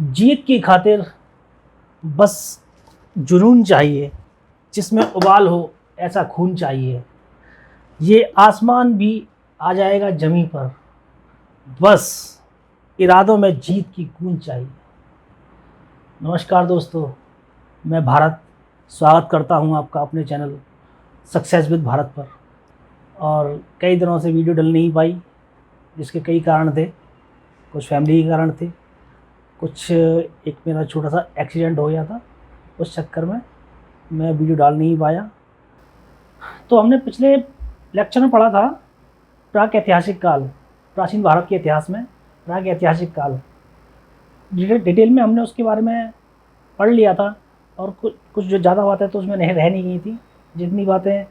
जीत की खातिर बस जुनून चाहिए, जिसमें उबाल हो ऐसा खून चाहिए। ये आसमान भी आ जाएगा ज़मीं पर, बस इरादों में जीत की गूंज चाहिए। नमस्कार दोस्तों, मैं भारत स्वागत करता हूं आपका अपने चैनल सक्सेस विद भारत पर। और कई दिनों से वीडियो डल नहीं पाई, जिसके कई कारण थे। कुछ फैमिली के कारण थे, कुछ एक मेरा छोटा सा एक्सीडेंट हो गया था, उस चक्कर में मैं वीडियो डाल नहीं पाया। तो हमने पिछले लेक्चर में पढ़ा था प्राक ऐतिहासिक काल, प्राचीन भारत के इतिहास में प्राक ऐतिहासिक काल। डिटेल में हमने उसके बारे में पढ़ लिया था, और कुछ जो ज़्यादा बातें तो उसमें रह नहीं गई थी। जितनी बातें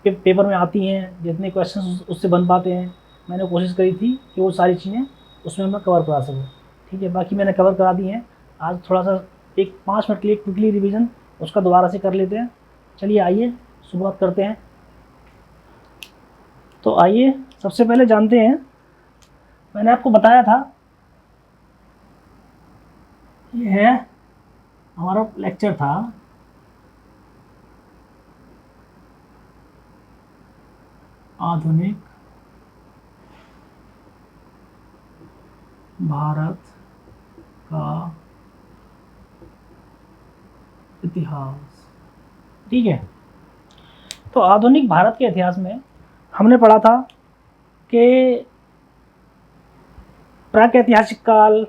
पेपर में आती हैं, जितने क्वेश्चन उससे बन पाते हैं, मैंने कोशिश करी थी कि वो सारी चीज़ें उसमें मैं कवर करा सकूँ। ठीक है, बाकी मैंने कवर करा दी हैं। आज थोड़ा सा एक 5 मिनट के लिए क्विकली रिवीजन उसका दोबारा से कर लेते हैं। चलिए आइए शुरुआत करते हैं। तो आइए सबसे पहले जानते हैं, मैंने आपको बताया था ये है हमारा लेक्चर था आधुनिक भारत का इतिहास। ठीक है, तो आधुनिक भारत के इतिहास में हमने पढ़ा था कि प्रागैतिहासिक काल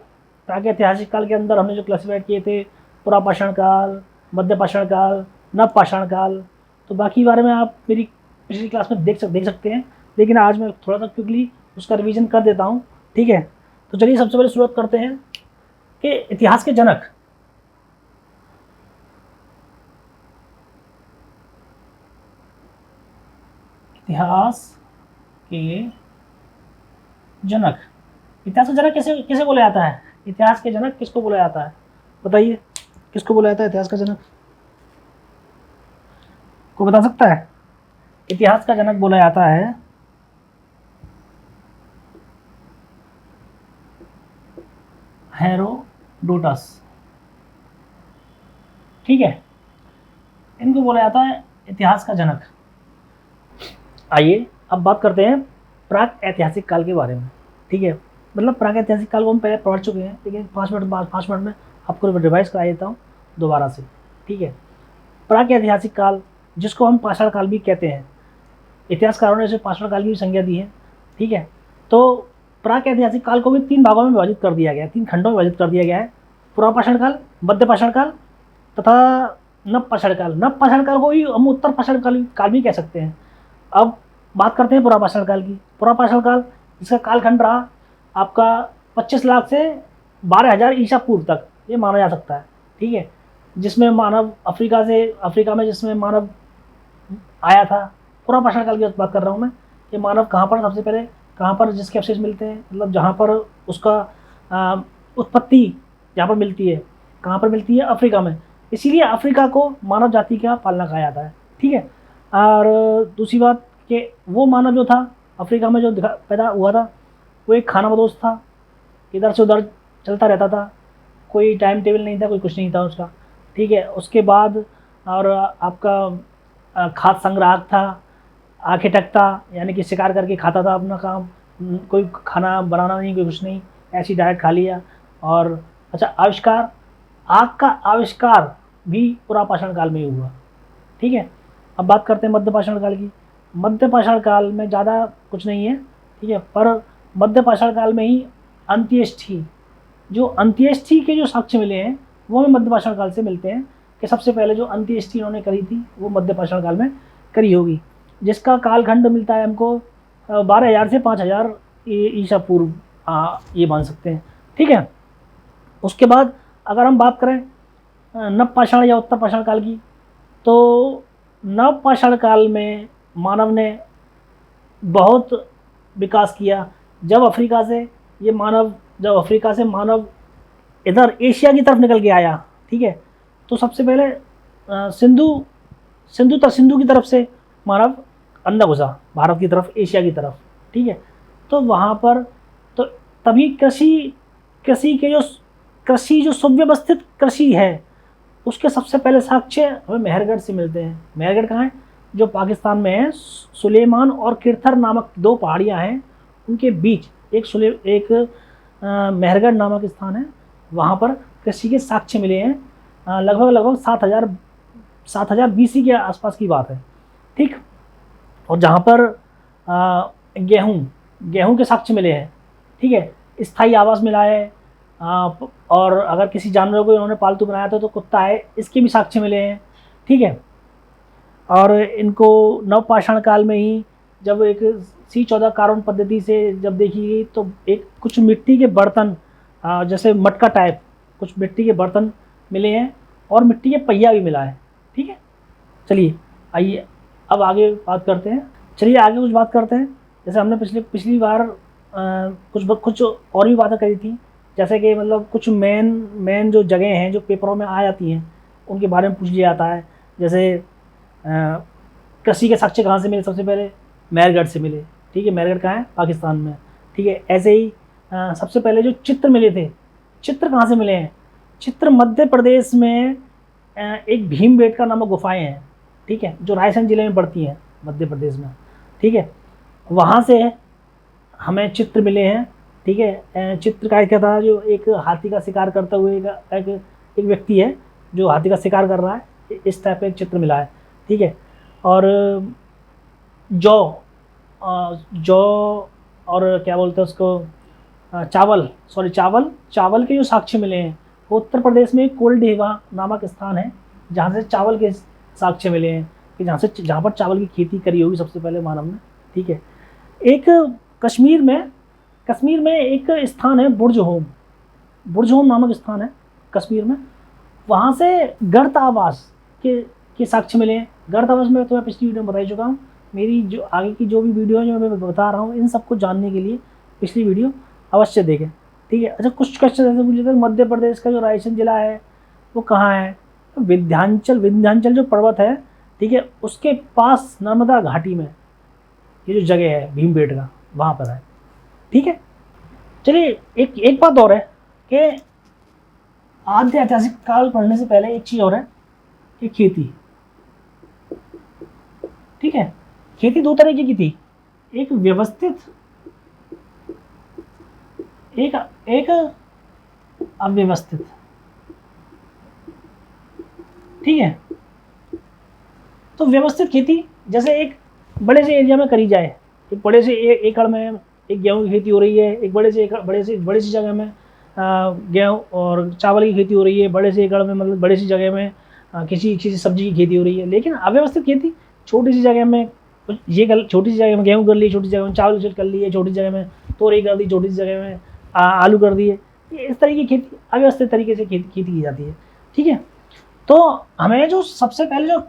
के अंदर हमने जो क्लासिफाइड किए थे, पुरापाषाण काल, मध्यपाषाण काल, नवपाषाण काल। तो बाकी बारे में आप मेरी पिछली क्लास में देख सकते हैं, लेकिन आज मैं थोड़ा सा क्विकली उसका रिवीजन कर देता हूँ। ठीक है, तो चलिए सबसे पहले शुरुआत करते हैं कि इतिहास के जनक इतिहास का जनक किसे बोला जाता है? इतिहास के जनक किसको बोला जाता है? बताइए, किसको बोला जाता है इतिहास का जनक? को बता सकता है? इतिहास का जनक बोला जाता है हेरोडोटस। ठीक है, इनको बोला जाता है इतिहास का जनक। आइए अब बात करते हैं प्राक ऐतिहासिक काल के बारे में। ठीक है, मतलब प्राक ऐतिहासिक काल को हम पहले पढ़ चुके हैं, लेकिन 5 मिनट में आपको रिवाइज करा देता हूँ दोबारा से। ठीक है, प्राक ऐतिहासिक काल, जिसको हम पाषाण काल भी कहते हैं, इतिहासकारों ने इसे पाषाण काल की भी संज्ञा दी है। ठीक है, तो प्राक ऐतिहासिक काल को भी 3 भागों में विभाजित कर दिया गया है, 3 खंडों में विभाजित कर दिया गया है। पुरापाषाण काल, मध्यपाषाण काल तथा नवपाषाण काल। नवपाषाण काल को ही हम उत्तर पाषाण काल भी कह सकते हैं। अब बात करते हैं पुरापाषाण काल की। पुरापाषाण काल, इसका कालखंड रहा आपका 25 लाख से 12,000 ईसा पूर्व तक, ये माना जा सकता है। ठीक है, जिसमें मानव अफ्रीका में जिसमें मानव आया था। पुरापाषाण काल की बात कर रहा हूँ मैं, कि मानव कहाँ पर सबसे पहले, कहाँ पर जिसके अवशेष मिलते हैं, मतलब जहाँ पर उसका उत्पत्ति जहाँ पर मिलती है, कहाँ पर मिलती है? अफ्रीका में। इसीलिए अफ्रीका को मानव जाति का पालना कहा जाता है। ठीक है, और दूसरी बात कि वो मानव जो था अफ्रीका में जो पैदा हुआ था, वो एक खानाबदोश था, इधर से उधर चलता रहता था, कोई टाइम टेबल नहीं था, कोई कुछ नहीं था उसका। ठीक है, उसके बाद और आपका खाद्य संग्राहक था, आर्किटेक्ट था, यानी कि शिकार करके खाता था अपना काम, कोई खाना बनाना नहीं, कोई कुछ नहीं, ऐसी डाइट खा लिया। और अच्छा, आविष्कार, आग का आविष्कार भी पुरापाषाण काल में ही हुआ। ठीक है, अब बात करते हैं मध्यपाषाण काल की। मध्यपाषाण काल में ज़्यादा कुछ नहीं है। ठीक है, पर मध्यपाषाण काल में ही अंत्येष्टि के जो साक्ष्य मिले हैं, वो हमें मध्यपाषाण काल से मिलते हैं, कि सबसे पहले जो अंत्येष्टि इन्होंने करी थी वो मध्यपाषाण काल में करी होगी, जिसका कालखंड मिलता है हमको 12,000 से 5,000 ईसा पूर्व, ये मान सकते हैं। ठीक है, उसके बाद अगर हम बात करें नवपाषाण या उत्तर पाषाण काल की, तो नवपाषाण काल में मानव ने बहुत विकास किया। जब अफ्रीका से मानव इधर एशिया की तरफ निकल के आया। ठीक है, तो सबसे पहले सिंधु की तरफ से मानव अंदर घुसा भारत की तरफ, एशिया की तरफ। ठीक है, तो वहाँ पर तो तभी कृषि के जो कृषि जो सुव्यवस्थित कृषि है उसके सबसे पहले साक्ष्य हमें मेहरगढ़ से मिलते हैं। मेहरगढ़ कहाँ है? जो पाकिस्तान में है। सुलेमान और किरथर नामक दो पहाड़ियाँ हैं, उनके बीच एक मेहरगढ़ नामक स्थान है, वहाँ पर कृषि के साक्ष्य मिले हैं। लगभग 7,000 BC के आसपास की बात है, ठीक। और जहाँ पर गेहूँ के साक्ष्य मिले हैं, ठीक है। स्थायी आवास मिला है, और अगर किसी जानवर को इन्होंने पालतू बनाया था तो कुत्ता है, इसके भी साक्ष्य मिले हैं, ठीक है। और इनको नवपाषाण काल में ही जब एक C14 कार्बन पद्धति से जब देखी गई तो एक कुछ मिट्टी के बर्तन, जैसे मटका टाइप कुछ मिट्टी के बर्तन मिले हैं, और मिट्टी के पहिया भी मिला है, ठीक है। चलिए आइए अब आगे बात करते हैं। कुछ बात करते हैं। जैसे हमने पिछली बार कुछ और भी बातें करी थी, जैसे कि मतलब कुछ मेन जो जगह हैं जो पेपरों में आ जाती हैं उनके बारे में पूछ लिया जाता है। जैसे कृषि के साक्ष्य कहाँ से मिले? सबसे पहले मेहरगढ़ से मिले, ठीक है। मेहरगढ़ कहाँ है? पाकिस्तान में, ठीक है। ऐसे ही सबसे पहले जो चित्र मिले थे, चित्र कहाँ से मिले हैं? चित्र मध्य प्रदेश में एक भीमबेटका नामक गुफाएं हैं, ठीक है, जो रायसेन जिले में पड़ती हैं मध्य प्रदेश में, ठीक है। वहाँ से हमें चित्र मिले हैं, ठीक है। चित्र क्या था? जो एक हाथी का शिकार करता हुए एक व्यक्ति है जो हाथी का शिकार कर रहा है, इस टाइप का एक चित्र मिला है, ठीक है। और जौ और क्या बोलते हैं उसको, चावल के जो साक्ष्य मिले हैं वो उत्तर प्रदेश में कोलडेवा नामक स्थान है जहाँ से चावल के साक्ष्य मिले हैं, कि जहाँ पर चावल की खेती करी होगी सबसे पहले मानव ने, ठीक है। एक कश्मीर में एक स्थान है बुर्ज होम नामक स्थान है कश्मीर में, वहाँ से गर्तावास के साक्ष्य मिले हैं। गर्तावास में तो मैं पिछली वीडियो में बता चुका हूँ। मेरी जो आगे की जो भी वीडियो है जो मैं बता रहा हूँ, इन सबको जानने के लिए पिछली वीडियो अवश्य देखें, ठीक है। अच्छा, कुछ क्वेश्चन ऐसे पूछे थे, मध्य प्रदेश का जो रायसेन जिला है वो कहाँ है? विंध्याचल जो पर्वत है, ठीक है, उसके पास नर्मदा घाटी में ये जो जगह है भीमबेटका, वहाँ पर है, ठीक है। चलिए एक बात और है कि आद्य ऐतिहासिक काल पढ़ने से पहले एक चीज़ और है कि खेती, ठीक है। खेती दो तरीके की थी, एक व्यवस्थित, एक अव्यवस्थित, ठीक है। तो व्यवस्थित खेती जैसे एक बड़े से एरिया में करी जाए, एक बड़े से एकड़ में एक गेहूं की खेती हो रही है, एक बड़ी सी जगह में गेहूं और चावल की खेती हो रही है, बड़े से एकड़ में मतलब बड़ी सी जगह में किसी सब्जी की खेती हो रही है। लेकिन अव्यवस्थित खेती छोटी सी जगह में छोटी सी जगह में गेहूँ कर ली, छोटी सी जगह में चावल कर लिए, छोटी सी जगह में तोरई कर दी, छोटी सी जगह में आलू कर दिए। इस तरीके की खेती अव्यवस्थित तरीके से खेती की जाती है, ठीक है। तो हमें जो सबसे पहले जो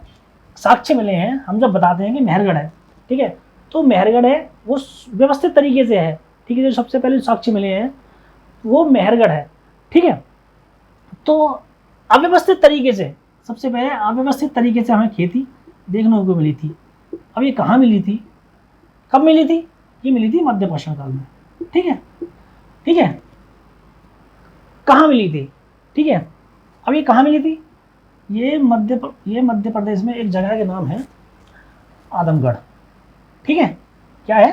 साक्ष्य मिले हैं, हम जब बताते हैं कि मेहरगढ़ है, ठीक है, तो मेहरगढ़ है वो व्यवस्थित तरीके से है, ठीक है। जो सबसे पहले साक्ष्य मिले हैं वो मेहरगढ़ है, ठीक है। तो अव्यवस्थित तरीके से सबसे पहले अव्यवस्थित तरीके से हमें खेती देखने को मिली थी। अब ये कहाँ मिली थी, कब मिली थी? ये मिली थी मध्यपाषाण काल में, ठीक है, ठीक है। कहाँ मिली थी, ठीक है। अब ये कहाँ मिली थी? ये मध्य प्रदेश में एक जगह के नाम है आदमगढ़, ठीक है। क्या है?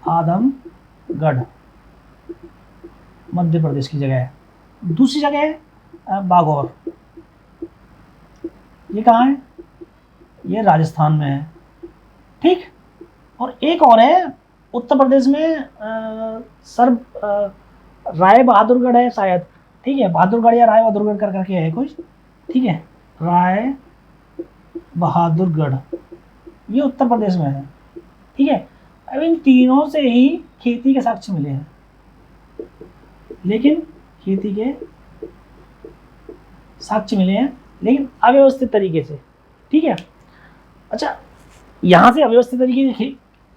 आदमगढ़ मध्य प्रदेश की जगह है। दूसरी जगह है बागौर, ये कहाँ है? ये राजस्थान में है, ठीक। और एक और है उत्तर प्रदेश में राय बहादुरगढ़ है शायद, ठीक है। बहादुरगढ़ या राय बहादुरगढ़ करके है कुछ, ठीक है। राय बहादुरगढ़ ये उत्तर प्रदेश में है, ठीक है। अब इन तीनों से ही खेती के साक्ष्य मिले हैं, लेकिन खेती के साक्ष्य मिले हैं लेकिन अव्यवस्थित तरीके से, ठीक है। अच्छा, यहाँ से अव्यवस्थित तरीके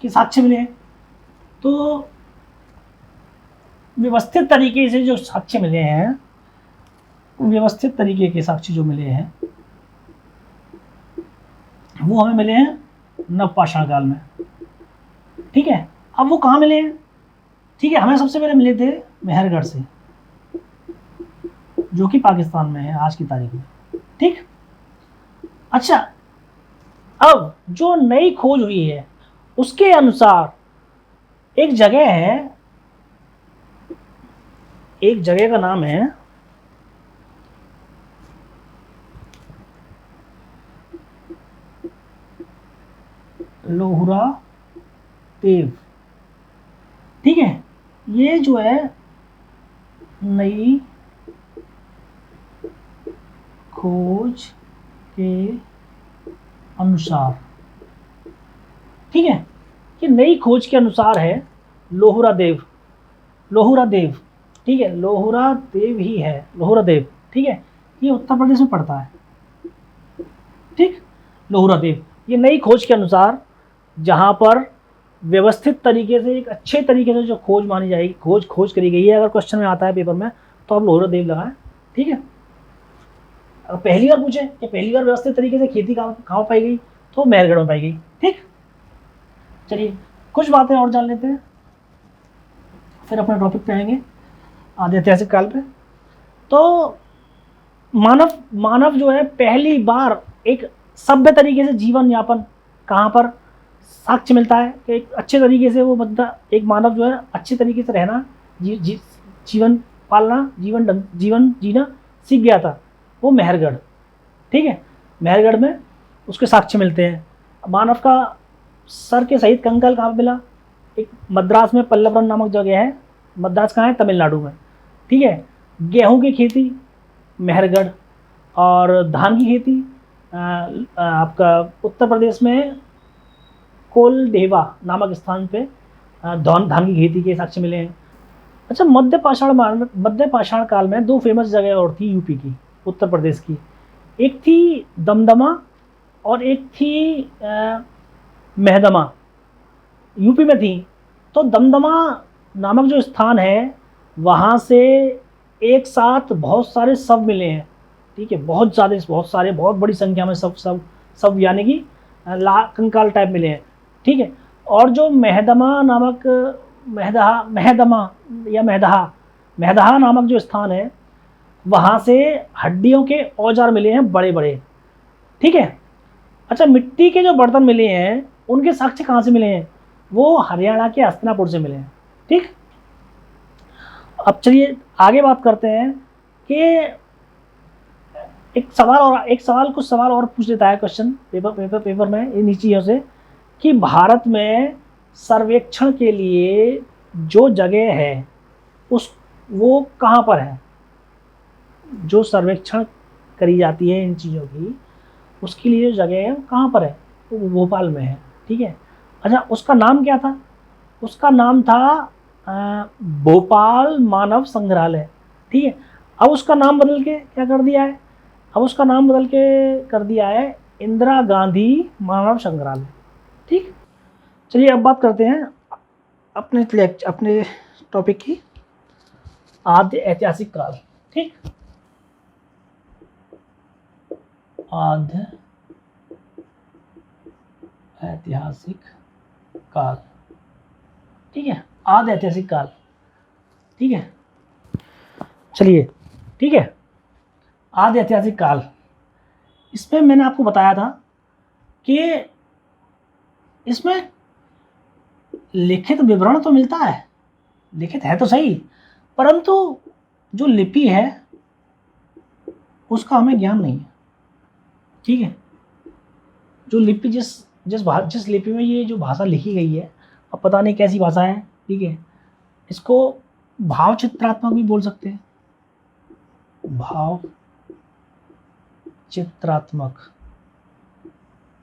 के साक्ष्य मिले हैं, तो व्यवस्थित तरीके से जो साक्ष्य मिले हैं, व्यवस्थित तरीके के साक्ष्य जो मिले हैं वो हमें मिले हैं नवपाषाण काल में, ठीक है। अब वो कहाँ मिले हैं? ठीक है, हमें सबसे पहले मिले थे मेहरगढ़ से, जो कि पाकिस्तान में है आज की तारीख में। ठीक, अच्छा, अब जो नई खोज हुई है उसके अनुसार एक जगह है, एक जगह का नाम है लोहरा देव। ठीक है, ये जो है नई खोज के अनुसार, ठीक है, ये नई खोज के अनुसार है लोहरा देव, लोहरा देव। ठीक है, लोहरा देव ही है, लोहरा देव। ठीक है, ये उत्तर प्रदेश में पड़ता है। ठीक, लोहरा देव, ये नई खोज के अनुसार जहां पर व्यवस्थित तरीके से, एक अच्छे तरीके से जो खोज मानी जाएगी, खोज करी गई है, अगर क्वेश्चन में आता है पेपर में तो आप लोहरा देव लगाएं। ठीक है, अगर पहली बार पूछे कि पहली बार व्यवस्थित तरीके से खेती कहाँ पाई गई, तो मेहरगढ़ में पाई गई। ठीक, चलिए कुछ बातें और जान लेते हैं, फिर अपने टॉपिक पे आएंगे, आदि ऐतिहासिक काल पे। तो मानव जो है पहली बार एक सभ्य तरीके से जीवन यापन कहाँ पर साक्ष्य मिलता है कि एक अच्छे तरीके से वो बंदा, एक मानव जो है अच्छे तरीके से रहना, जीवन पालना, जीवन जीना सीख गया था, वो मेहरगढ़। ठीक है, मेहरगढ़ में उसके साक्ष्य मिलते हैं। मानव का सर के सहित कंकाल कहाँ मिला, एक मद्रास में पल्लवरम नामक जगह है, मद्रास कहाँ है, तमिलनाडु में। ठीक है, गेहूं की खेती मेहरगढ़, और धान की खेती आपका उत्तर प्रदेश में कोलदेवा नामक स्थान पे धान की खेती के साक्ष्य मिले हैं। अच्छा, मध्य पाषाण काल में दो फेमस जगह और थी यूपी की, उत्तर प्रदेश की, एक थी दमदमा और एक थी मेहदमा, यूपी में थी। तो दमदमा नामक जो स्थान है, वहाँ से एक साथ बहुत सारे शव मिले हैं। ठीक है, बहुत सारे, बहुत बड़ी संख्या में सब यानी कि कंकाल टाइप मिले हैं। ठीक है, और जो मेहदमा नामक मेहदहा नामक जो स्थान है, वहाँ से हड्डियों के औजार मिले हैं बड़े बड़े। ठीक है, अच्छा, मिट्टी के जो बर्तन मिले हैं उनके साक्ष्य कहाँ से मिले हैं, वो हरियाणा के हस्तिनापुर से मिले हैं। ठीक, अब चलिए आगे बात करते हैं कि कुछ सवाल और पूछ लेता है क्वेश्चन पेपर में इन चीज़ों से, कि भारत में सर्वेक्षण के लिए जो जगह है वो कहाँ पर है, जो सर्वेक्षण करी जाती है इन चीज़ों की, उसके लिए जो जगह है वो कहाँ पर है, वो भोपाल में है। ठीक है, अच्छा, उसका नाम क्या था, उसका नाम था भोपाल मानव संग्रहालय। ठीक है, अब उसका नाम बदल के क्या कर दिया है, अब उसका नाम बदल के कर दिया है इंदिरा गांधी मानव संग्रहालय। ठीक, चलिए अब बात करते हैं अपने टॉपिक की, आद्य ऐतिहासिक काल। ठीक, आद्य ऐतिहासिक काल। ठीक है, आद्य ऐतिहासिक काल। ठीक है, चलिए, ठीक है, आद्य ऐतिहासिक काल, इसमें मैंने आपको बताया था कि इसमें लिखित विवरण तो मिलता है, लिखित है तो सही, परंतु जो लिपि है उसका हमें ज्ञान नहीं है। ठीक है, जो लिपि जिस लिपि में ये जो भाषा लिखी गई है, अब पता नहीं कैसी भाषा है। ठीक है, इसको भाव चित्रात्मक भी बोल सकते हैं, भाव चित्रात्मक।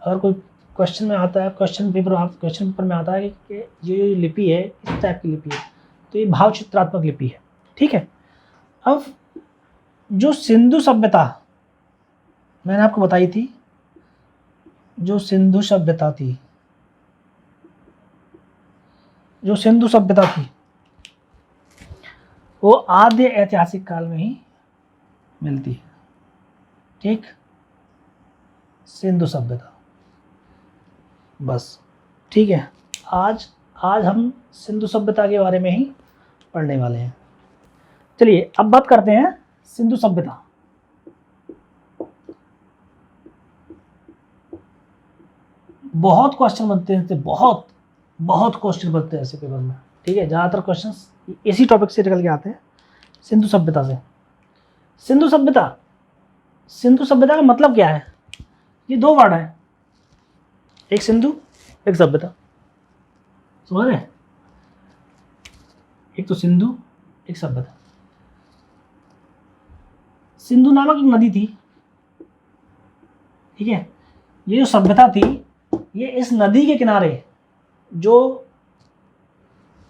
अगर कोई क्वेश्चन में आता है, क्वेश्चन पेपर में आता है कि ये लिपि है, इस टाइप की लिपि है, तो ये भाव चित्रात्मक लिपि है। ठीक है, अब जो सिंधु सभ्यता मैंने आपको बताई थी, जो सिंधु सभ्यता थी वो आद्य ऐतिहासिक काल में ही मिलती है। ठीक, सिंधु सभ्यता, बस। ठीक है, आज हम सिंधु सभ्यता के बारे में ही पढ़ने वाले हैं। चलिए अब बात करते हैं सिंधु सभ्यता। बहुत क्वेश्चन बनते हैं, बहुत बहुत क्वेश्चन बनते हैं ऐसे पेपर में, ठीक है। ज़्यादातर क्वेश्चंस इसी टॉपिक से निकल के आते हैं, सिंधु सभ्यता से। सिंधु सभ्यता, सिंधु सभ्यता का मतलब क्या है? ये दो वर्ड है, एक सिंधु एक सभ्यता, समझ रहे हैं? एक तो सिंधु एक सभ्यता। सिंधु नामक एक नदी थी, ठीक है। ये जो सभ्यता थी ये इस नदी के किनारे, जो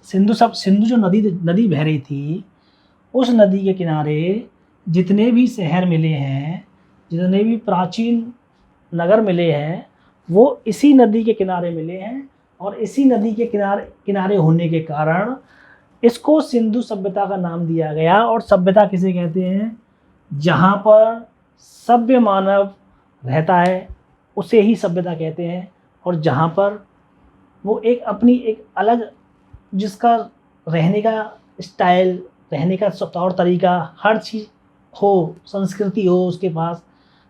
सिंधु जो नदी बह रही थी, उस नदी के किनारे जितने भी शहर मिले हैं, जितने भी प्राचीन नगर मिले हैं, वो इसी नदी के किनारे मिले हैं। और इसी नदी के किनारे होने के कारण इसको सिंधु सभ्यता का नाम दिया गया। और सभ्यता किसे कहते हैं? जहाँ पर सभ्य मानव रहता है उसे ही सभ्यता कहते हैं। और जहाँ पर वो एक अपनी एक अलग, जिसका रहने का स्टाइल, रहने का तौर तरीका, हर चीज़ हो, संस्कृति हो, उसके पास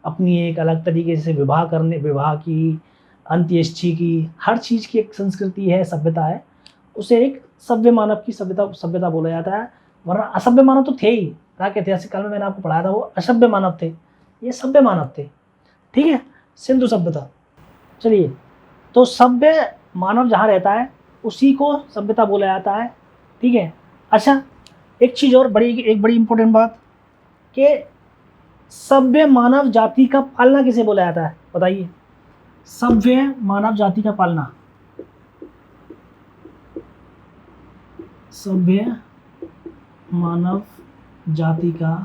अपनी एक अलग तरीके से विवाह की, अंत्येष्टि की, हर चीज़ की एक संस्कृति है, सभ्यता है, उसे एक सभ्य मानव की सभ्यता बोला जाता है। वरना असभ्य मानव तो थे ही, प्रागैतिहासिक काल में मैंने आपको पढ़ाया था, वो असभ्य मानव थे, ये सभ्य मानव थे, ठीक है। सिंधु सभ्यता। चलिए, तो सभ्य मानव जहाँ रहता है उसी को सभ्यता बोला जाता है, ठीक है। अच्छा, एक चीज़ और, एक बड़ी इंपॉर्टेंट बात, कि सभ्य मानव जाति का पालना किसे बोला जाता है? बताइए। सभ्य मानव जाति का पालना, सभ्य मानव जाति का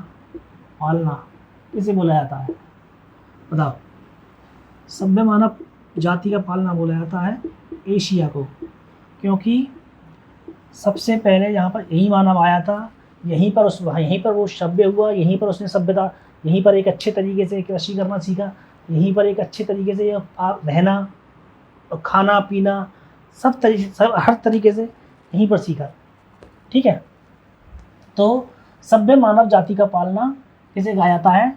पालना किसे बोला जाता है? बताओ। सभ्य मानव जाति का पालना बोला जाता है एशिया को, क्योंकि सबसे पहले यहाँ पर यही मानव आया था, यहीं पर वो सभ्य हुआ, यहीं पर उसने सभ्यता, यहीं पर एक अच्छे तरीके से कृषि करना सीखा, यहीं पर एक अच्छे तरीके से रहना, खाना पीना, सब हर तरीके से यहीं पर सीखा, ठीक है। तो सभ्य मानव जाति का पालना किसे कहा जाता है?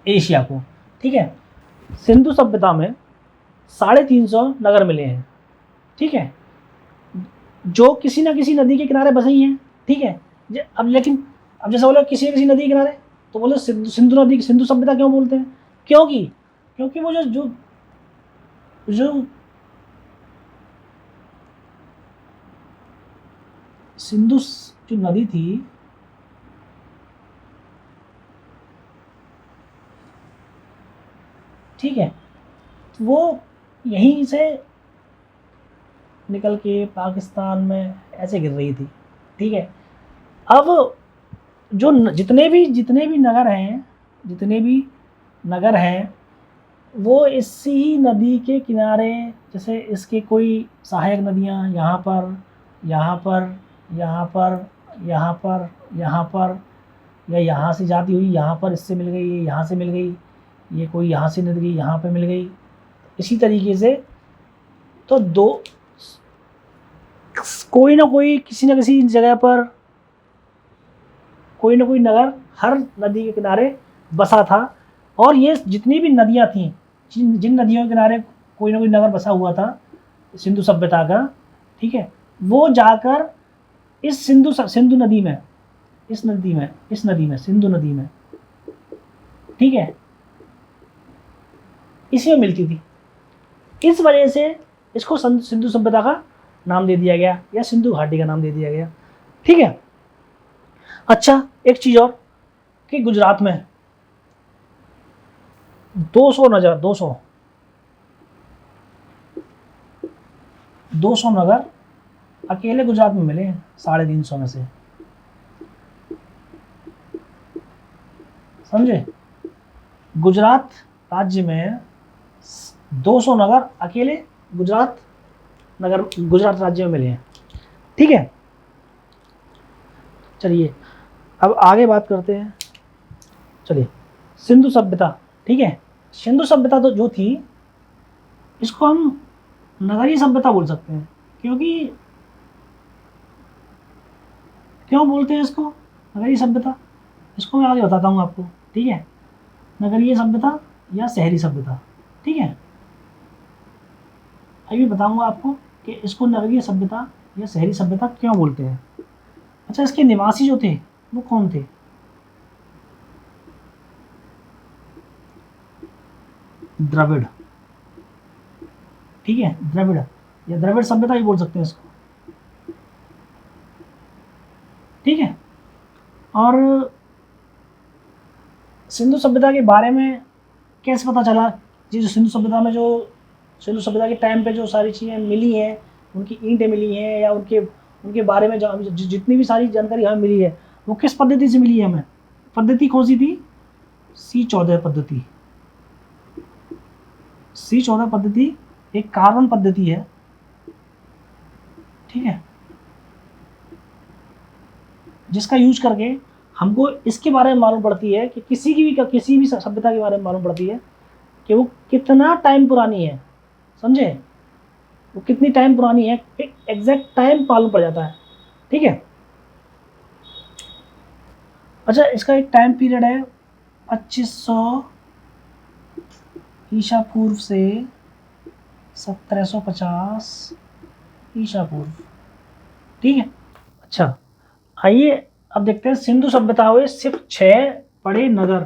एशिया को, ठीक है। सिंधु सभ्यता में 350 नगर मिले हैं, ठीक है, जो किसी न किसी नदी के किनारे बसे ही हैं, ठीक है। अब जैसे बोले किसी न किसी नदी के किनारे, तो बोले सिंधु नदी, सिंधु सभ्यता क्यों बोलते हैं? क्योंकि वो जो सिंधु जो नदी थी, ठीक है, वो यहीं से निकल के पाकिस्तान में ऐसे गिर रही थी, ठीक है। अब जो जितने भी नगर हैं वो इसी नदी के किनारे, जैसे इसके कोई सहायक नदियाँ यहाँ पर, या यहाँ से जाती हुई यहाँ पर इससे मिल गई, ये यहाँ से मिल गई, ये कोई यहाँ से मिल गई, यहाँ पे मिल गई, इसी तरीके से। तो कोई ना कोई किसी न किसी जगह पर कोई ना कोई नगर हर नदी के किनारे बसा था। और ये जितनी भी नदियाँ थीं, जिन नदियों के किनारे कोई ना कोई नगर बसा हुआ था सिंधु सभ्यता का, ठीक है, वो जाकर इस सिंधु नदी में, सिंधु नदी में, ठीक है, इसी में मिलती थी। इस वजह से इसको सिंधु सभ्यता का नाम दे दिया गया, या सिंधु घाटी का नाम दे दिया गया, ठीक है। अच्छा, एक चीज़ और, कि गुजरात में 200 नगर अकेले गुजरात में मिले हैं 350 में से, समझे? गुजरात राज्य में 200 नगर अकेले गुजरात राज्य में मिले हैं, ठीक है। चलिए अब आगे बात करते हैं। चलिए, सिंधु सभ्यता, ठीक है। सिंधु सभ्यता तो जो थी, इसको हम नगरीय सभ्यता बोल सकते हैं, क्योंकि क्यों बोलते हैं इसको नगरीय सभ्यता? इसको मैं आगे बताता हूँ आपको, ठीक है। नगरीय सभ्यता या शहरी सभ्यता, ठीक है, अभी बताऊंगा आपको कि इसको नगरीय सभ्यता या शहरी सभ्यता क्यों बोलते हैं। अच्छा, इसके निवासी जो थे वो कौन थे? द्रविड़, ठीक है, द्रविड़ या द्रविड़ सभ्यता ही बोल सकते हैं इसको, ठीक है। और सिंधु सभ्यता के बारे में कैसे पता चला? जी, जो सिंधु सभ्यता में, जो सिंधु सभ्यता के टाइम पे जो सारी चीज़ें मिली हैं, उनकी ईंटें मिली हैं या उनके उनके बारे में जितनी भी सारी जानकारी हमें मिली है, वो किस पद्धति से मिली है हमें? पद्धति कौन सी थी? C14 पद्धति। C14 पद्धति एक कार्बन पद्धति है, ठीक है, जिसका यूज करके हमको इसके बारे में मालूम पड़ती है कि किसी भी सभ्यता के बारे में मालूम पड़ती है कि वो कितना टाइम पुरानी है, समझे? वो कितनी टाइम पुरानी है, एक एग्जैक्ट टाइम मालूम पड़ जाता है, ठीक है। अच्छा, इसका एक टाइम पीरियड है 2500 ईसा पूर्व से 1750 ईसा पूर्व, ठीक है। अच्छा, आइए अब देखते हैं सिंधु सभ्यता हुए सिर्फ 6 बड़े नगर।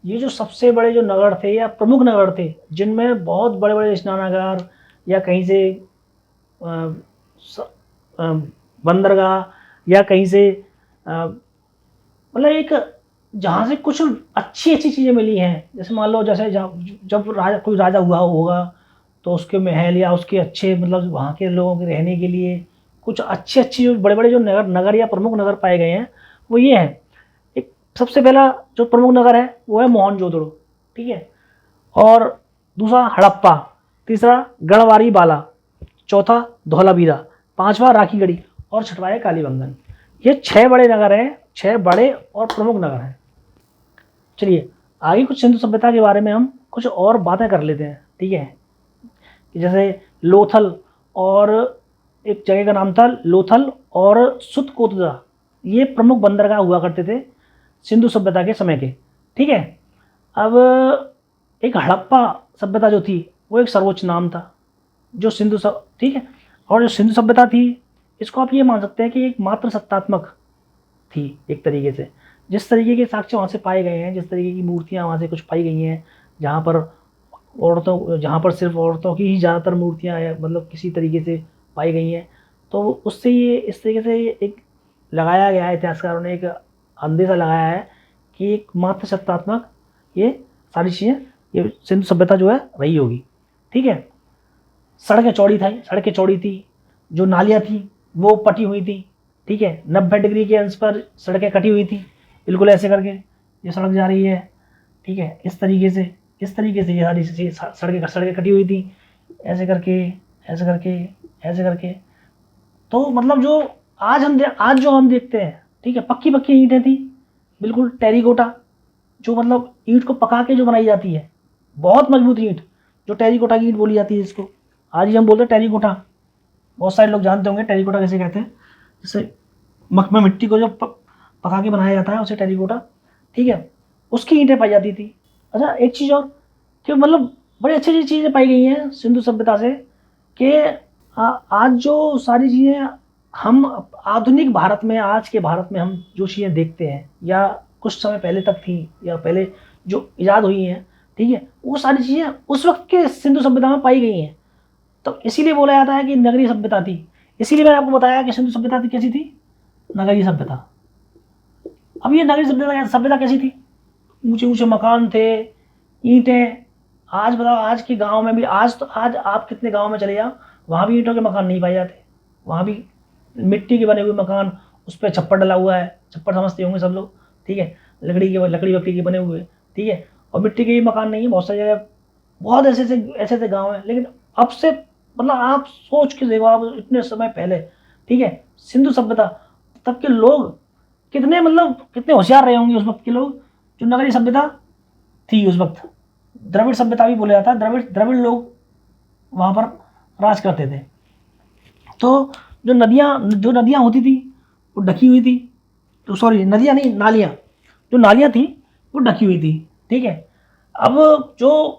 ये जो सबसे बड़े जो नगर थे या प्रमुख नगर थे, जिनमें बहुत बड़े बड़े स्नानागार या कहीं से बंदरगाह या कहीं से मतलब एक जहाँ से कुछ अच्छी अच्छी चीज़ें मिली हैं, जैसे मान लो जैसे जब कोई राजा हुआ होगा तो उसके महल या उसके अच्छे मतलब वहाँ के लोगों के रहने के लिए कुछ अच्छे अच्छे जो बड़े बड़े जो नगर या प्रमुख नगर पाए गए हैं वो ये है। एक सबसे पहला जो प्रमुख नगर है वो है मोहनजोदड़ो, ठीक है, और दूसरा हड़प्पा, तीसरा गढ़वारी बाला, चौथा धौलावीरा, पांचवा राखीगढ़ी और छठवा है कालीबंगन। ये 6 बड़े नगर हैं, 6 बड़े और प्रमुख नगर हैं। चलिए आगे कुछ सिंधु सभ्यता के बारे में हम कुछ और बातें कर लेते हैं, ठीक है। जैसे लोथल और एक जगह का नाम था लोथल और सुतकोतदा, ये प्रमुख बंदरगाह हुआ करते थे सिंधु सभ्यता के समय के, ठीक है। अब एक हड़प्पा सभ्यता जो थी वो एक सर्वोच्च नाम था जो ठीक है। और जो सिंधु सभ्यता थी इसको आप ये मान सकते हैं कि एक मात्र सत्तात्मक थी एक तरीके से। जिस तरीके के साक्ष्य वहाँ से पाए गए हैं, जिस तरीके की मूर्तियाँ वहाँ से कुछ पाई गई हैं, जहाँ पर सिर्फ औरतों की ही ज़्यादातर मूर्तियाँ मतलब किसी तरीके से पाई गई हैं, तो उससे ये इस तरीके से एक लगाया गया है, इतिहासकारों ने एक अंदेशा लगाया है कि एक मात्र सत्तात्मक ये सारी चीज़ें ये सिंधु सभ्यता जो है रही होगी, ठीक है। सड़कें चौड़ी थी, जो नालियाँ थी वो पटी हुई थी, ठीक है। 90 डिग्री के अंश पर सड़कें कटी हुई थी, बिल्कुल ऐसे करके ये सड़क जा रही है, ठीक है। इस तरीके से ये सारी सड़कें कटी हुई थी, ऐसे करके ऐसे करके ऐसे करके। तो मतलब जो आज जो हम देखते हैं, ठीक है, पक्की ईंटें थी, बिल्कुल टेरिकोटा, जो मतलब ईंट को पका के जो बनाई जाती है, बहुत मजबूत ईंट, जो टेरिकोटा की ईंट बोली जाती है जिसको आज ही हम बोलते हैं टेरिकोटा। बहुत सारे लोग जानते होंगे टेरिकोटा कैसे कहते हैं, जैसे मखमल मिट्टी को जो पका के बनाया जाता है उसे टेरिकोटा, ठीक है, उसकी ईंटें पाई जाती थी। अच्छा, एक चीज़ और कि मतलब बड़ी अच्छी अच्छी चीज़ें पाई गई हैं सिंधु सभ्यता से कि आज जो सारी चीज़ें हम आधुनिक भारत में, आज के भारत में हम जो चीज़ें देखते हैं या कुछ समय पहले तक थी या पहले जो ईजाद हुई हैं, ठीक है, वो सारी चीज़ें उस वक्त के सिंधु सभ्यता में पाई गई हैं। तो इसीलिए बोला जाता है कि नगरीय सभ्यता थी। इसीलिए मैंने आपको बताया कि सिंधु सभ्यता थी कैसी थी, नगरीय सभ्यता। अब ये नगरीय सभ्यता कैसी थी? ऊंचे ऊंचे मकान थे, ईंटें। आज बताओ, आज के गांव में भी आज आप कितने गांव में चले जाओ, वहाँ भी ईंटों के मकान नहीं पाए जाते, वहाँ भी मिट्टी के बने हुए मकान, उस पर छप्पर डला हुआ है, छप्पर समझते होंगे सब लोग, ठीक है, लकड़ी वकड़ी के बने हुए, ठीक है, और मिट्टी के ही मकान नहीं है बहुत सारी जगह, बहुत ऐसे गाँव हैं। लेकिन अब से मतलब आप सोच के देखो, आप इतने समय पहले, ठीक है, सिंधु सभ्यता, तब के लोग कितने होशियार रहे होंगे उस वक्त के लोग, जो नगरीय सभ्यता थी उस वक्त। द्रविड़ सभ्यता भी बोला जाता है, द्रविड़ लोग वहाँ पर राज करते थे। तो जो नदियाँ होती थी वो ढकी हुई थी, तो सॉरी नदियाँ नहीं, नालियाँ, जो नालियाँ थी वो ढकी हुई थी, ठीक है। अब जो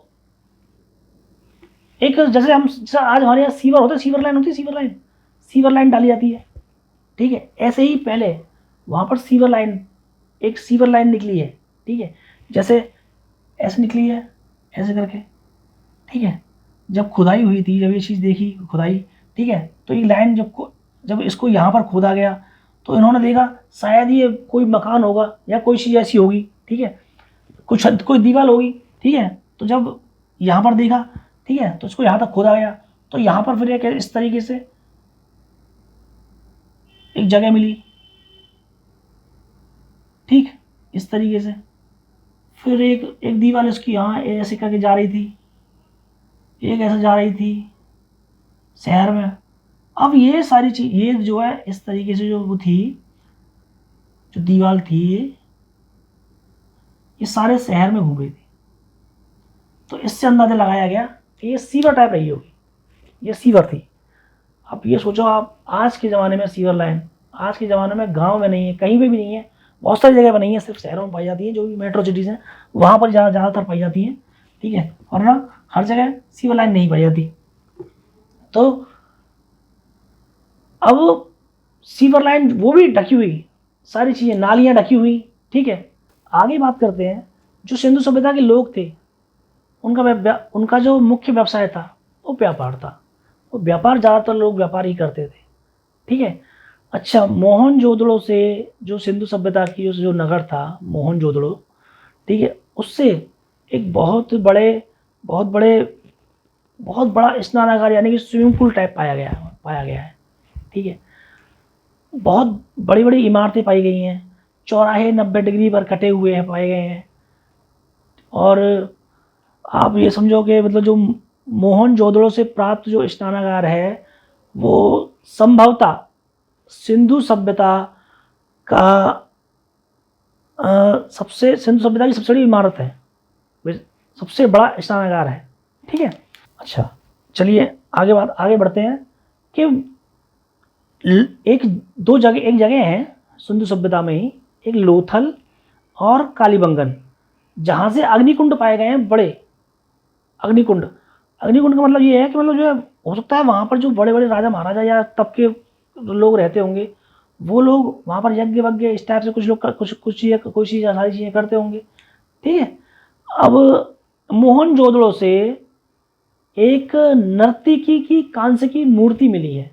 एक जैसे हम जैसे आज हमारे यहाँ सीवर होता है, सीवर लाइन होती है, सीवर लाइन डाली जाती है, ठीक है। ऐसे ही पहले वहाँ पर एक सीवर लाइन निकली है, ठीक है। जैसे ऐसे निकली है, ऐसे करके, ठीक है। जब खुदाई हुई थी, जब ये चीज़ देखी खुदाई, ठीक है, तो ये लाइन जब इसको यहाँ पर खोदा गया तो इन्होंने देखा शायद ये कोई मकान होगा या कोई चीज़ ऐसी होगी, ठीक है, कोई दीवार होगी, ठीक है। तो जब यहाँ पर देखा, ठीक है, तो इसको यहाँ तक खोदा गया, तो यहाँ पर फिर एक इस तरीके से एक जगह मिली, ठीक, इस तरीके से। फिर एक दीवार इसकी यहाँ ऐसे करके जा रही थी, एक ऐसे जा रही थी शहर में। अब ये सारी चीज, ये जो है इस तरीके से जो वो थी, जो दीवार थी, ये सारे शहर में घूम रही थी। तो इससे अंदाजा लगाया गया कि ये सीवर टाइप रही होगी, ये सीवर थी। अब ये सोचो आप, आज के ज़माने में सीवर लाइन, आज के ज़माने में गांव में नहीं है, कहीं पे भी नहीं है, बहुत सारी जगह पर नहीं है, सिर्फ शहरों में पाई जाती है, जो भी मेट्रो सिटीज़ हैं वहाँ पर ज़्यादातर पाई जाती हैं, ठीक है। और ना हर जगह सीवर लाइन नहीं पाई जाती। तो अब सीवर लाइन वो भी ढकी हुई, सारी चीज़ें, नालियाँ ढकी हुई, ठीक है। आगे बात करते हैं, जो सिंधु सभ्यता के लोग थे, उनका जो मुख्य व्यवसाय था वो व्यापार था। वो व्यापार ज़्यादातर लोग व्यापार ही करते थे, ठीक है। अच्छा, मोहनजोदड़ो से जो सिंधु सभ्यता की जो नगर था मोहनजोदड़ो, ठीक है, उससे एक बहुत बड़ा स्नानागार यानी कि स्विमिंग पूल टाइप पाया गया है, ठीक है। बहुत बड़ी बड़ी इमारतें पाई गई हैं, चौराहे 90 डिग्री पर कटे हुए हैं पाए गए हैं। और आप ये समझो कि मतलब जो मोहनजोदड़ो से प्राप्त जो स्नानागार है वो संभवतः सिंधु सभ्यता की सबसे बड़ी इमारत है, सबसे बड़ा स्नानागार है, ठीक है। अच्छा, चलिए आगे बढ़ते हैं कि एक जगह है सिंधु सभ्यता में ही, एक लोथल और कालीबंगन, जहाँ से अग्निकुंड पाए गए हैं, बड़े अग्निकुंड का मतलब ये है कि मतलब जो है, हो सकता है वहाँ पर जो बड़े बड़े राजा महाराजा या तब के लोग रहते होंगे, वो लोग वहाँ पर यज्ञ वज्ञ इस टाइप से कुछ लोग कुछ चीज़ सारी चीज़ें करते होंगे, ठीक है। अब मोहनजोदड़ो से एक नर्तकी की कांस्य की मूर्ति मिली है,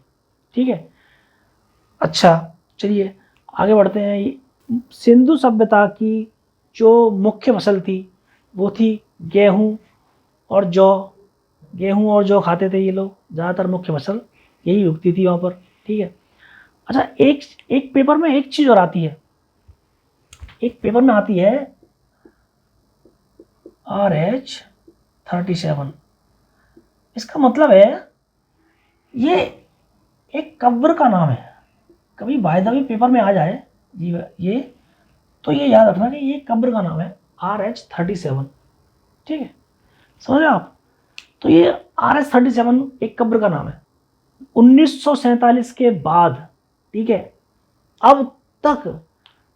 ठीक है। अच्छा, चलिए आगे बढ़ते हैं। सिंधु सभ्यता की जो मुख्य फसल थी वो थी गेहूँ और जौ खाते थे ये लोग, ज़्यादातर मुख्य फसल यही उगती थी वहाँ पर, ठीक है। अच्छा, एक पेपर में एक चीज़ और आती है, एक पेपर में आती है RH-37। इसका मतलब है ये एक कब्र का नाम है। कभी बाय द वे पेपर में आ जाए ये तो ये याद रखना कि ये कब्र का नाम है RH-37, ठीक है, समझ रहे आप। तो ये RH-37 एक कब्र का नाम है। 1947 के बाद, ठीक है, अब तक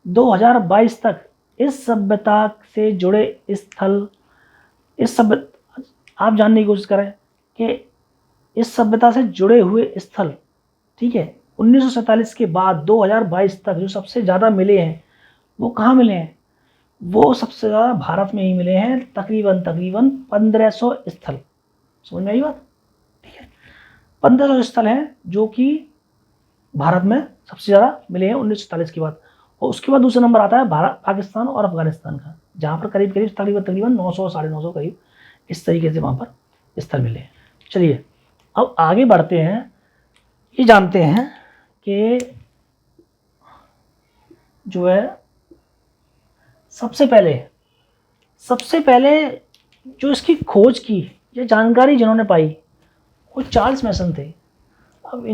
2022 तक इस सभ्यता से जुड़े स्थल, आप जानने की कोशिश करें कि इस सभ्यता से जुड़े हुए स्थल, ठीक है, 1947 के बाद 2022 तक जो सबसे ज़्यादा मिले हैं वो कहाँ मिले हैं? वो सबसे ज़्यादा भारत में ही मिले हैं, तकरीबन 1500 स्थल। समझ में आई बात, ठीक है। 1500 स्थल हैं जो कि भारत में सबसे ज़्यादा मिले हैं 1947 के बाद। और उसके बाद दूसरा नंबर आता है पाकिस्तान और अफगानिस्तान का, जहाँ पर करीब तकरीबन 900 950 करीब इस तरीके से वहाँ पर स्थल मिले हैं। चलिए अब आगे बढ़ते हैं, ये जानते हैं कि जो है सबसे पहले जो इसकी खोज की, ये जानकारी जिन्होंने पाई वो चार्ल्स मैसन थे। अब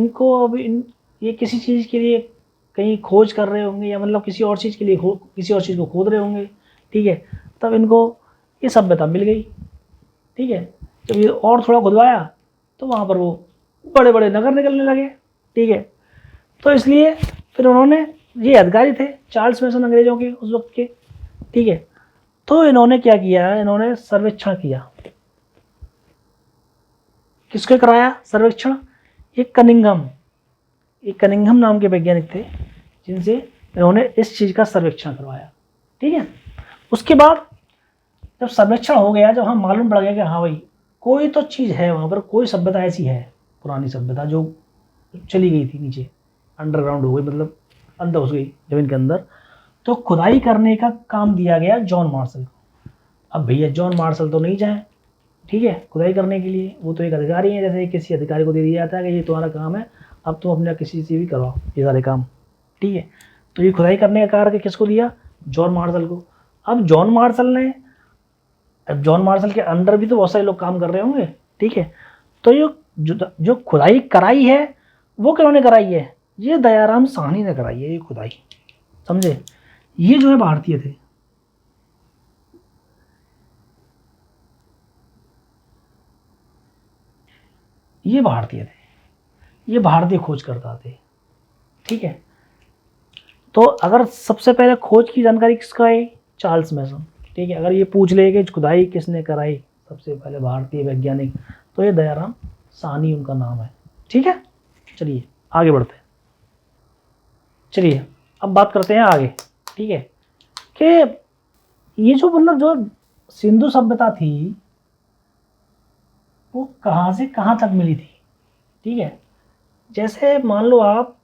ये किसी चीज़ के लिए कहीं खोज कर रहे होंगे या मतलब किसी और चीज़ के लिए किसी और चीज़ को खोद रहे होंगे, ठीक है। तब इनको ये सभ्यता मिल गई, ठीक है। जब ये और थोड़ा खुदवाया तो वहाँ पर वो बड़े बड़े नगर निकलने लगे, ठीक है। तो इसलिए फिर उन्होंने ये अधिकारी थे चार्ल्स मैसन अंग्रेजों के उस वक्त के, ठीक है। तो इन्होंने क्या किया, इन्होंने सर्वेक्षण किया। किसके कराया सर्वेक्षण? ये कनिंघम नाम के वैज्ञानिक थे जिनसे इन्होंने इस चीज का सर्वेक्षण करवाया, ठीक है। उसके बाद जब सर्वेक्षण हो गया, जब हम मालूम पड़ गया कि हाँ भाई कोई तो चीज है वहां पर, कोई सभ्यता ऐसी है, पुरानी सभ्यता जो चली गई थी नीचे, अंडरग्राउंड हो गई, मतलब अंदर घुस गई जमीन के अंदर, तो खुदाई करने का काम दिया गया जॉन मार्शल को। अब भैया जॉन मार्शल तो नहीं जाए, ठीक है, खुदाई करने के लिए, वो तो एक अधिकारी है, जैसे किसी अधिकारी को दे दिया जाता है कि ये तुम्हारा काम है, अब तुम अपने किसी से भी करवाओ ये सारे काम, ठीक है। तो ये खुदाई करने का कार्य किसको दिया? जॉन मार्शल को। अब जॉन मार्शल के अंडर भी तो बहुत सारे लोग काम कर रहे होंगे, ठीक है। तो ये जो खुदाई कराई है वो किन्होंने कराई है? ये दयाराम साहनी ने कराई है ये खुदाई, समझे। ये जो है भारतीय थे, ये भारतीय खोजकर्ता थे, ठीक है। तो अगर सबसे पहले खोज की जानकारी किसका है? चार्ल्स मैसन, ठीक है। अगर ये पूछ ले कि खुदाई किसने कराई सबसे पहले भारतीय वैज्ञानिक, तो ये दयाराम साहनी उनका नाम है, ठीक है। चलिए आगे बढ़ते हैं। चलिए अब बात करते हैं आगे, ठीक है, कि ये जो मतलब जो सिंधु सभ्यता थी वो कहाँ से कहाँ तक मिली थी, ठीक है। जैसे मान लो आप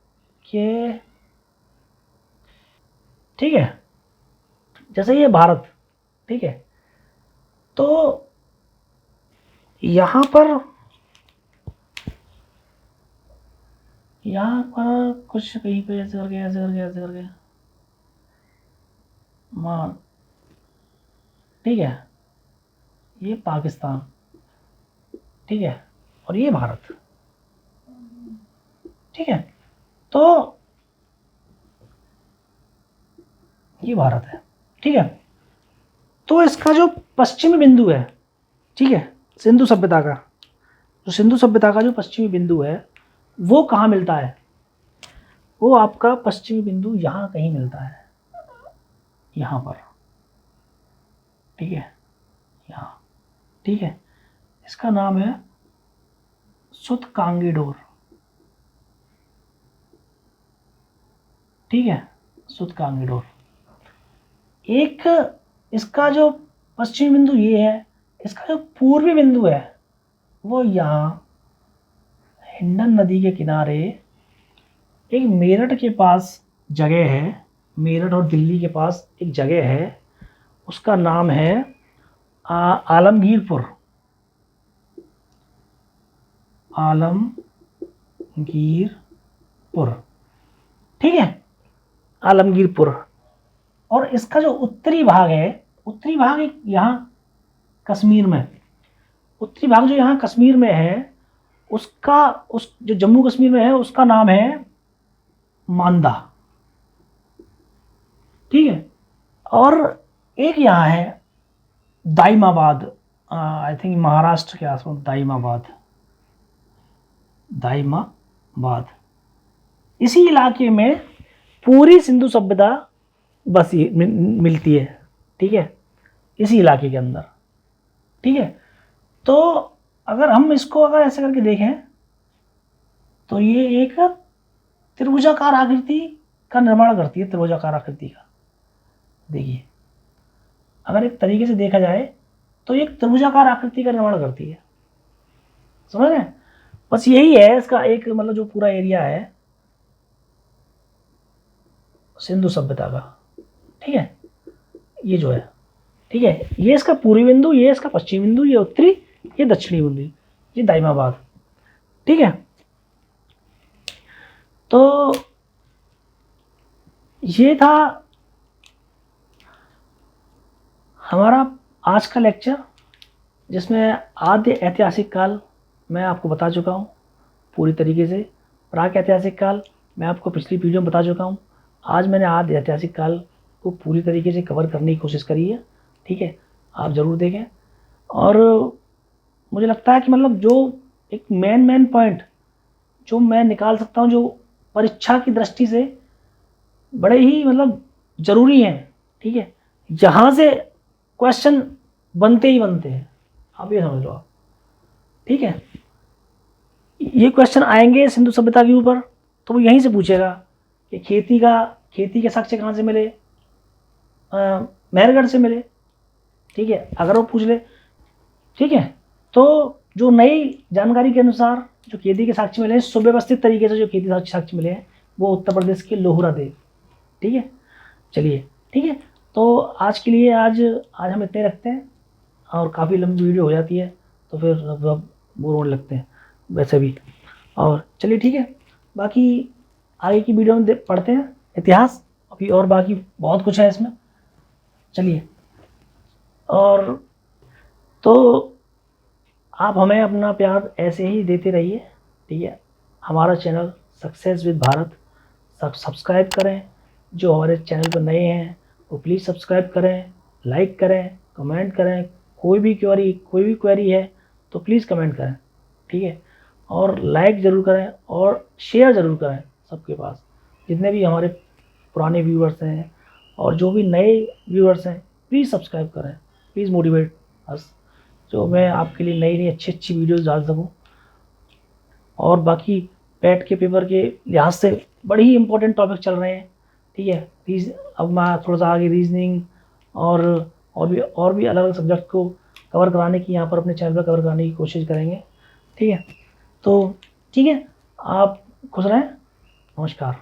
कि, ठीक है, जैसे ये भारत, ठीक है, तो यहाँ पर कुछ कहीं पे ऐसे करके मान, ठीक है, ये पाकिस्तान, ठीक है, और ये भारत, ठीक है। तो ये भारत है, ठीक है। तो इसका जो पश्चिमी बिंदु है, ठीक है, सिंधु सभ्यता का जो पश्चिमी बिंदु है वो कहाँ मिलता है? वो आपका पश्चिमी बिंदु यहाँ कहीं मिलता है, यहाँ पर, ठीक है, यहाँ, ठीक है। इसका नाम है सुतकांगीडोर, ठीक है, सुतकांगीडोर। एक इसका जो पश्चिमी बिंदु ये है, इसका जो पूर्वी बिंदु है वो यहाँ हिंडन नदी के किनारे एक मेरठ के पास जगह है, मेरठ और दिल्ली के पास एक जगह है, उसका नाम है आलमगीरपुर, ठीक है, आलमगीरपुर। और इसका जो उत्तरी भाग यहाँ कश्मीर में, उत्तरी भाग जो यहाँ कश्मीर में है, उसका जो जम्मू कश्मीर में है उसका नाम है मांदा, ठीक है। और एक यहाँ है दाइमाबाद, आई थिंक महाराष्ट्र के आसपास, दाइमाबाद। इसी इलाके में पूरी सिंधु सभ्यता बसी मिलती है, ठीक है, इसी इलाके के अंदर, ठीक है। तो अगर हम इसको अगर ऐसे करके देखें तो ये एक त्रिभुजाकार आकृति का निर्माण करती है, त्रिभुजाकार आकृति का। देखिए अगर एक तरीके से देखा जाए तो एक त्रिभुजाकार आकृति का निर्माण करती है, समझ रहे हैं। बस यही है इसका एक मतलब जो पूरा एरिया है सिंधु सभ्यता का, ठीक है, ये जो है, ठीक है, ये इसका पूर्वी बिंदु, ये इसका पश्चिमी बिंदु, ये उत्तरी, ये दक्षिणी बिंदु, ये दाइमाबाद, ठीक है। तो ये था हमारा आज का लेक्चर, जिसमें आद्य ऐतिहासिक काल मैं आपको बता चुका हूँ पूरी तरीके से, प्राक ऐतिहासिक काल मैं आपको पिछली वीडियो में बता चुका हूँ। आज मैंने आद्य ऐतिहासिक काल को पूरी तरीके से कवर करने की कोशिश करी है, ठीक है, आप ज़रूर देखें। और मुझे लगता है कि मतलब जो एक मेन पॉइंट जो मैं निकाल सकता हूँ, जो परीक्षा की दृष्टि से बड़े ही मतलब ज़रूरी हैं, ठीक है। यहाँ से क्वेश्चन बनते ही बनते हैं, आप ये समझ लो आप, ठीक है। ये क्वेश्चन आएंगे सिंधु सभ्यता के ऊपर, तो वो यहीं से पूछेगा कि खेती के साक्ष्य कहाँ से मिले, मेहरगढ़ से मिले, ठीक है, अगर वो पूछ ले, ठीक है। तो जो नई जानकारी के अनुसार जो खेती के साक्ष्य मिले हैं, सुव्यवस्थित तरीके से जो खेती साक्ष्य मिले हैं, वो उत्तर प्रदेश के लोहरा देव, ठीक है। चलिए, ठीक है। तो आज के लिए आज हम इतने रखते हैं, और काफ़ी लंबी वीडियो हो जाती है तो फिर लगभग बोर होने लगते हैं वैसे भी। और चलिए, ठीक है, बाकी आगे की वीडियो में पढ़ते हैं इतिहास, अभी और बाकी बहुत कुछ है इसमें। चलिए, और तो आप हमें अपना प्यार ऐसे ही देते रहिए, ठीक है। हमारा channel success with Bharat subscribe करें, जो हमारे चैनल पर नए हैं वो प्लीज़ सब्सक्राइब करें, लाइक करें, कमेंट करें, कोई भी क्वेरी है तो प्लीज़ कमेंट करें, ठीक है। और लाइक ज़रूर करें और शेयर ज़रूर करें सबके पास, जितने भी हमारे पुराने व्यूअर्स हैं और जो भी नए व्यूअर्स हैं, प्लीज़ सब्सक्राइब करें, प्लीज़ मोटिवेट अस, जो मैं आपके लिए नई अच्छी वीडियोज़ डाल सकूँ। और बाकी पेट के पेपर के लिहाज से बड़े ही इंपॉर्टेंट टॉपिक चल रहे हैं, ठीक है। अब मैं थोड़ा सा आगे रीजनिंग और भी अलग अलग सब्जेक्ट को कवर कराने की यहाँ पर अपने चैनल पर कवर कराने की कोशिश करेंगे, ठीक है। तो ठीक है, आप खुश रहें, नमस्कार।